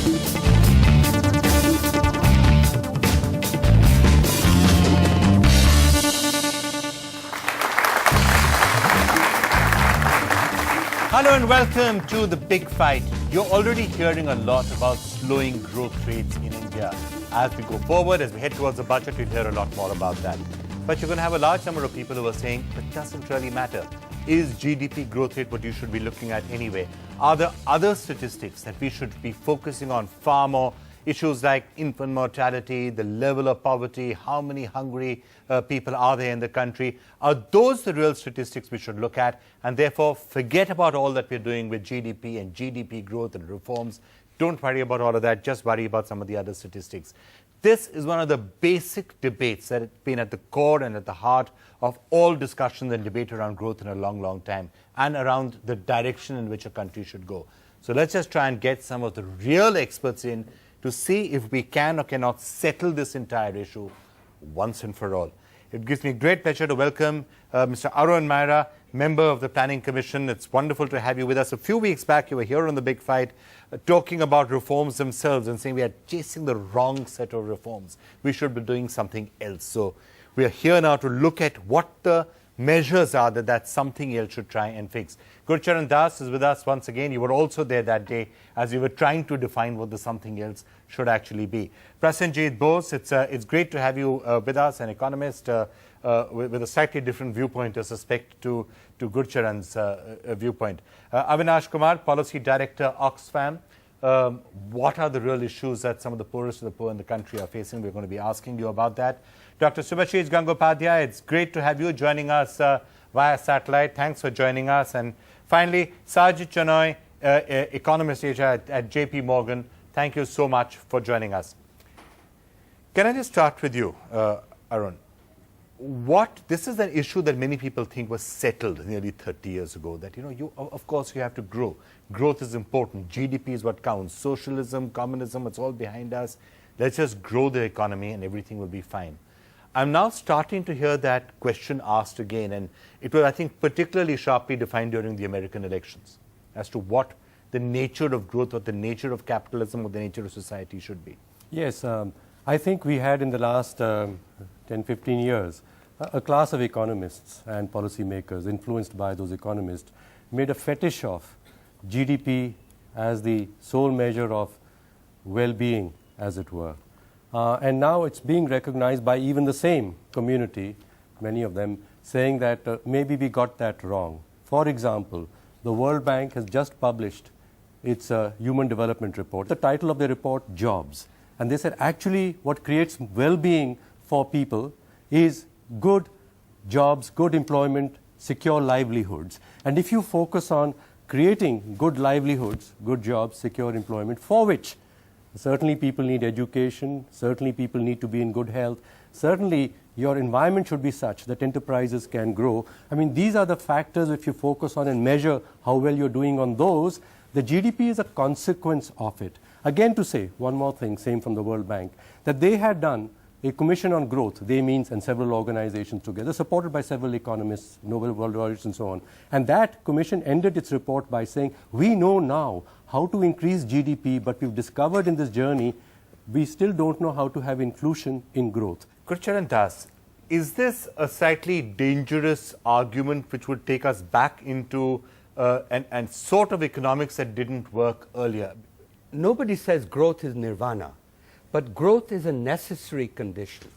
Hello and welcome to The Big Fight. You're already hearing a lot about slowing growth rates in India. As we go forward, as we head towards the budget, you'll hear a lot more about that. But you're going to have a large number of people who are saying it doesn't really matter. Is GDP growth rate what you should be looking at anyway? Are there other statistics that we should be focusing on far more? Issues like infant mortality, the level of poverty, how many hungry people are there in the country. Are those the real statistics we should look at? And therefore, forget about all that we're doing with GDP and GDP growth and reforms. Don't worry about all of that. Just worry about some of the other statistics. This is one of the basic debates that have been at the core and at the heart of all discussions and debate around growth in a long, long time, and around the direction in which a country should go. So let's just try and get some of the real experts in to see if we can or cannot settle this entire issue once and for all. It gives me great pleasure to welcome Mr. Arun Maira, member of the Planning Commission. It's wonderful to have you with us. A few weeks back, you were here on The Big Fight talking about reforms themselves and saying we are chasing the wrong set of reforms. We should be doing something else. So we are here now to look at what the measures are that something else should try and fix. Gurcharan Das is with us once again. You were also there that day as we were trying to define what the something else should actually be. Prasenjit Bose, it's great to have you with us, an economist with a slightly different viewpoint, I suspect, to Gurcharan's viewpoint. Avinash Kumar, Policy Director, Oxfam. What are the real issues that some of the poorest of the poor in the country are facing? We're going to be asking you about that. Dr. Subhashish Gangopadhyay, it's great to have you joining us via satellite. Thanks for joining us. And finally, Sajid Chanoy, Economist Asia at JP Morgan. Thank you so much for joining us. Can I just start with you, Arun? This is an issue that many people think was settled nearly 30 years ago, that, of course, you have to grow. Growth is important. GDP is what counts. Socialism, communism, it's all behind us. Let's just grow the economy and everything will be fine. I'm now starting to hear that question asked again, and it was, I think, particularly sharply defined during the American elections as to what the nature of growth, what the nature of capitalism, what the nature of society should be. Yes, I think we had in the last 10, 15 years a class of economists and policymakers influenced by those economists made a fetish of GDP as the sole measure of well-being, as it were. And now it's being recognized by even the same community, many of them, saying that maybe we got that wrong. For example, the World Bank has just published its Human Development Report. The title of the report, Jobs. And they said actually what creates well-being for people is good jobs, good employment, secure livelihoods. And if you focus on creating good livelihoods, good jobs, secure employment, for which certainly people need education, certainly people need to be in good health, certainly your environment should be such that enterprises can grow. I mean, these are the factors if you focus on and measure how well you're doing on those. The GDP is a consequence of it. Again, to say one more thing, same from the World Bank, that they had done a commission on growth, they means, and several organizations together, supported by several economists, Nobel World Laureates and so on. And that commission ended its report by saying, we know now how to increase GDP, but we've discovered in this journey, we still don't know how to have inclusion in growth. Gurcharan Das, is this a slightly dangerous argument which would take us back into and sort of economics that didn't work earlier? Nobody says growth is nirvana, but growth is a necessary condition.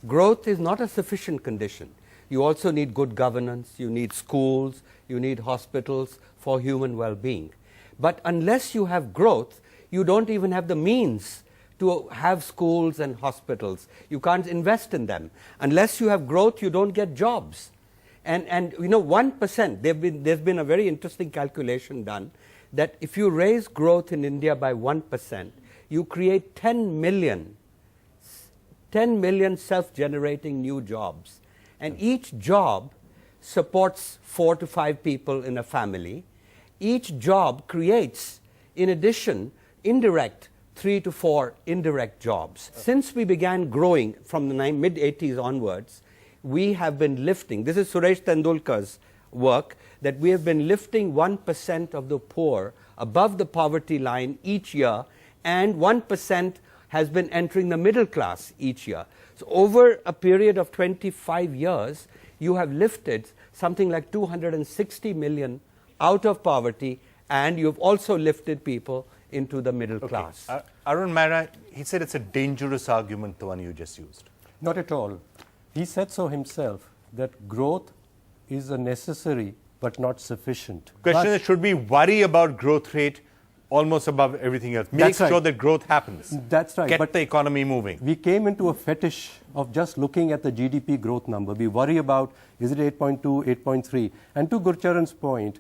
Growth is not a sufficient condition. You also need good governance, you need schools, you need hospitals for human well-being. But unless you have growth, you don't even have the means to have schools and hospitals. You can't invest in them. Unless you have growth, you don't get jobs. And 1%, there's been a very interesting calculation done that if you raise growth in India by 1%, you create 10 million self-generating new jobs. And each job supports 4 to 5 people in a family. Each job creates, in addition, 3 to 4 indirect jobs. Since we began growing from the mid-80s onwards, we have been lifting, this is Suresh Tendulkar's work, that we have been lifting 1% of the poor above the poverty line each year, and 1% has been entering the middle class each year. So over a period of 25 years, you have lifted something like 260 million out of poverty, and you've also lifted people into the middle class. Arun Mehra, he said it's a dangerous argument, the one you just used. Not at all. He said so himself, that growth is a necessary but not sufficient. Question is, should we worry about growth rate almost above everything else? Make sure that growth happens. That's right. Get but the economy moving. We came into a fetish of just looking at the GDP growth number. We worry about, is it 8.2, 8.3? And to Gurcharan's point,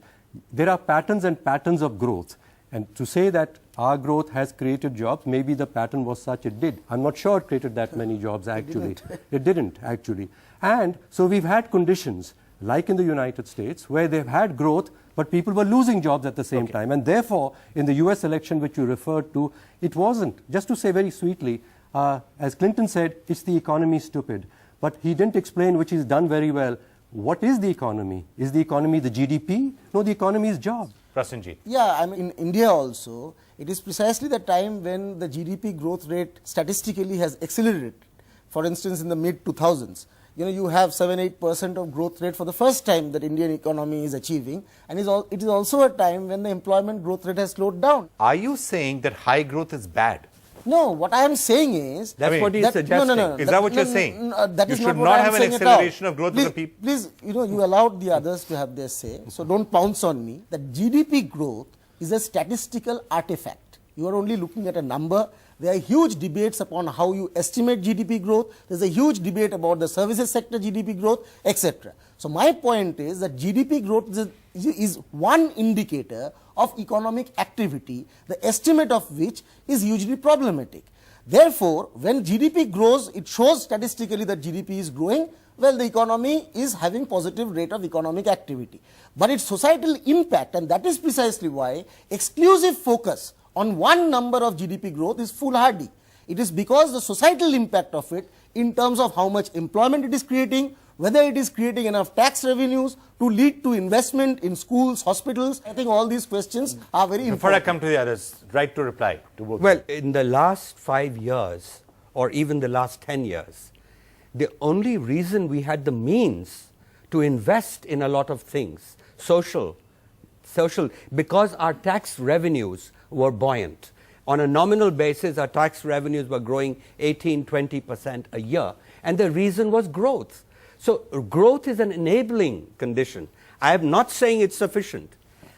there are patterns and patterns of growth. And to say that our growth has created jobs, maybe the pattern was such it did. I'm not sure it created that many jobs actually. It didn't actually. And so we've had conditions, like in the United States, where they've had growth, but people were losing jobs at the same time. And therefore, in the US election which you referred to, it wasn't, just to say very sweetly, as Clinton said, it's the economy stupid. But he didn't explain, which he's done very well, what is the economy? Is the economy the GDP? No, the economy is jobs. Prasenjit. Yeah, I mean, in India also, it is precisely the time when the GDP growth rate statistically has accelerated. For instance, in the mid-2000s, you have 7-8% of growth rate for the first time that Indian economy is achieving, and it is also a time when the employment growth rate has slowed down. Are you saying that high growth is bad? No, what I am saying is... That's what he's suggesting. No. Is that what you're saying? That is you should not not what have I'm an saying at all. acceleration of growth of the people. Please, you allowed the others to have their say, so don't pounce on me. That GDP growth is a statistical artifact. You are only looking at a number. There are huge debates upon how you estimate GDP growth. There's a huge debate about the services sector GDP growth, etc. So my point is that GDP growth is one indicator of economic activity, the estimate of which is hugely problematic. Therefore, when GDP grows, it shows statistically that GDP is growing. Well, the economy is having positive rate of economic activity. But its societal impact, and that is precisely why exclusive focus on one number of GDP growth is foolhardy. It is because the societal impact of it in terms of how much employment it is creating, whether it is creating enough tax revenues to lead to investment in schools, hospitals. I think all these questions are very important. Before I come to the others, right to reply to both. Well, in the last 5 years, or even the last 10 years, the only reason we had the means to invest in a lot of things, social, because our tax revenues were buoyant. On a nominal basis, our tax revenues were growing 18-20% a year, and the reason was growth. So growth is an enabling condition. I am not saying it's sufficient.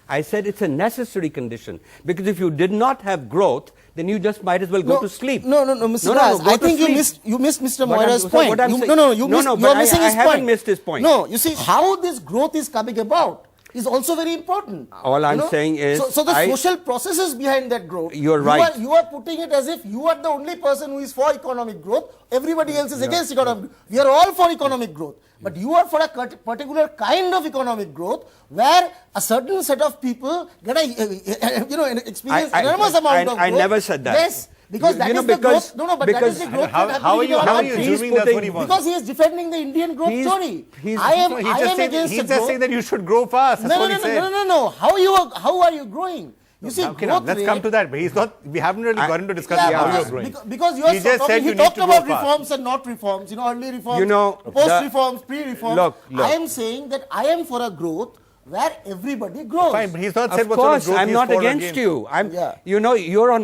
I said it's a necessary condition, because if you did not have growth, then you just might as well go to sleep. No, Mr. Raz, I think you missed Mr. Moira's point. You are missing his point. I haven't missed his point. No, you see, how this growth is coming about is also very important. All I'm saying is... So the social processes behind that growth, you're right. You are putting it as if you are the only person who is for economic growth, everybody else is against economic growth. We are all for economic growth. But you are for a particular kind of economic growth where a certain set of people get experience enormous amount of growth. I never said that. Yes. Because that is the growth. No, but that is the growth. How are you assuming that's what he wants? Because he is defending the Indian growth story. I am against He's just saying that you should grow fast. That's what he said. No. How are you growing? You see, let's come to that. But he's not. We haven't really gotten to discuss how you're growing. Because you are he just said he talked about reforms and not reforms. Early reforms, post reforms, pre-reforms. Look. I am saying that I am for a growth where everybody grows. Fine, but he's not said of what course, sort of growth I'm not against again. you.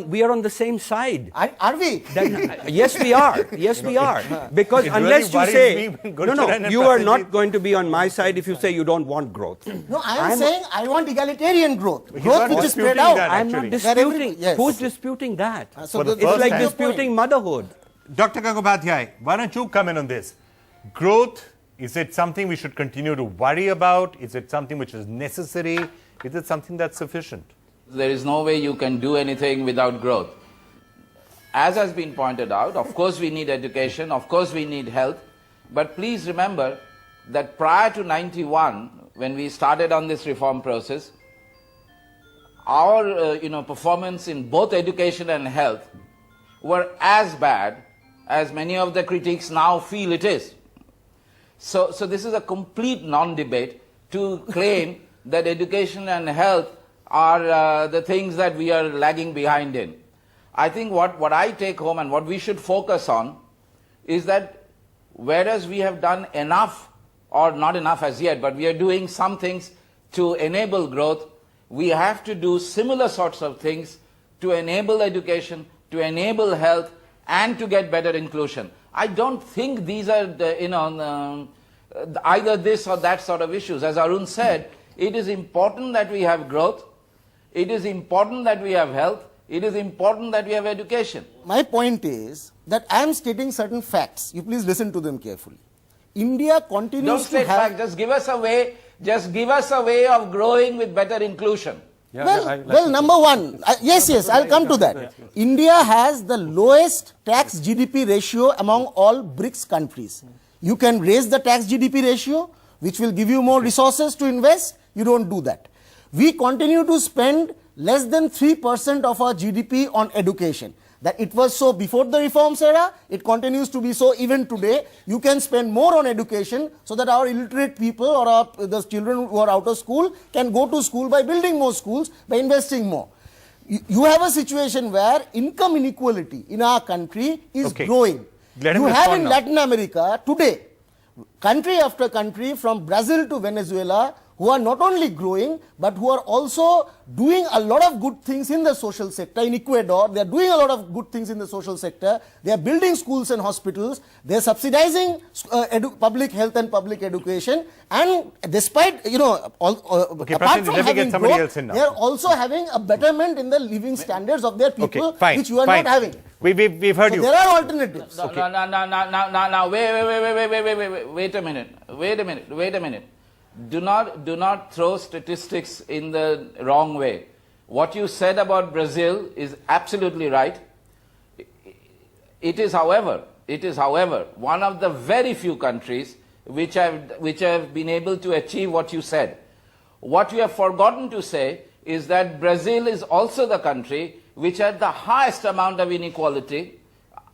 We are on the same side. Are we? Yes, we are. Yes, we are. Because unless you say you are not going to be on my side if you say you don't want growth. No, I am saying I want egalitarian growth. Growth which is spread out. I'm not disputing. Who's disputing that? It's like disputing motherhood. Dr. Gangopathyay, why don't you come in on this? Growth. Is it something we should continue to worry about? Is it something which is necessary? Is it something that's sufficient? There is no way you can do anything without growth. As has been pointed out, of course we need education, of course we need health, but please remember that prior to 91, when we started on this reform process, our performance in both education and health were as bad as many of the critics now feel it is. So this is a complete non-debate to claim that education and health are the things that we are lagging behind in. I think what I take home and what we should focus on is that whereas we have done enough, or not enough as yet, but we are doing some things to enable growth, we have to do similar sorts of things to enable education, to enable health, and to get better inclusion. I don't think these are either this or that sort of issues. As Arun said, it is important that we have growth, it is important that we have health, it is important that we have education. My point is that I am stating certain facts. You please listen to them carefully. India continues Don't to state have... facts, just give us a way of growing with better inclusion. Well, number one, yes, I'll come to that. India has the lowest tax GDP ratio among all BRICS countries. You can raise the tax GDP ratio, which will give you more resources to invest. You don't do that. We continue to spend less than 3% of our GDP on education. That it was so before the reforms era, it continues to be so even today. You can spend more on education so that our illiterate people or the children who are out of school can go to school by building more schools, by investing more. You have a situation where income inequality in our country is growing. You have in Latin America today, country after country from Brazil to Venezuela, who are not only growing, but who are also doing a lot of good things in the social sector. In Ecuador, they are doing a lot of good things in the social sector. They are building schools and hospitals. They are subsidizing public health and public education. And despite, apart from having growth, they are also having a betterment in the living standards of their people, which you are not having. We've heard you. There are alternatives. Now, wait a minute. Do not throw statistics in the wrong way. What you said about Brazil is absolutely right. It is, however, one of the very few countries which have been able to achieve what you said. What you have forgotten to say is that Brazil is also the country which had the highest amount of inequality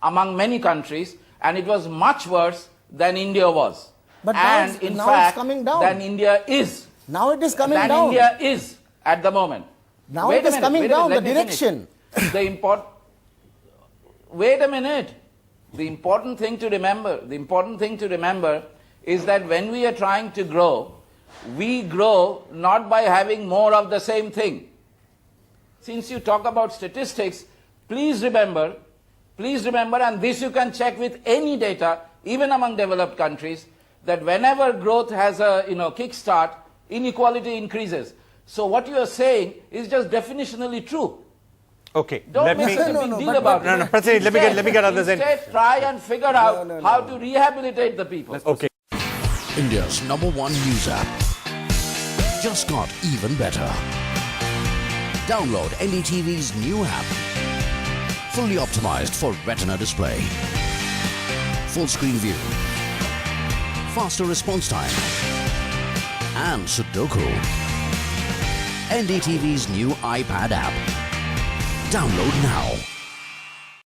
among many countries, and it was much worse than India was. But and now it's coming down. Than India is. Now it is coming down. Than India is at the moment. Now it is coming down, the direction. Wait a minute. The important thing to remember is that when we are trying to grow, we grow not by having more of the same thing. Since you talk about statistics, please remember, and this you can check with any data, even among developed countries, that whenever growth has a kickstart, inequality increases. So what you are saying is just definitionally true. Okay. Don't make a big deal about it. No, President, let me get others in. Instead, try and figure out how to rehabilitate the people. Okay. India's #1 news app just got even better. Download NDTV's new app. Fully optimized for retina display. Full screen view. Faster response time. And Sudoku. NDTV's new iPad app. Download now.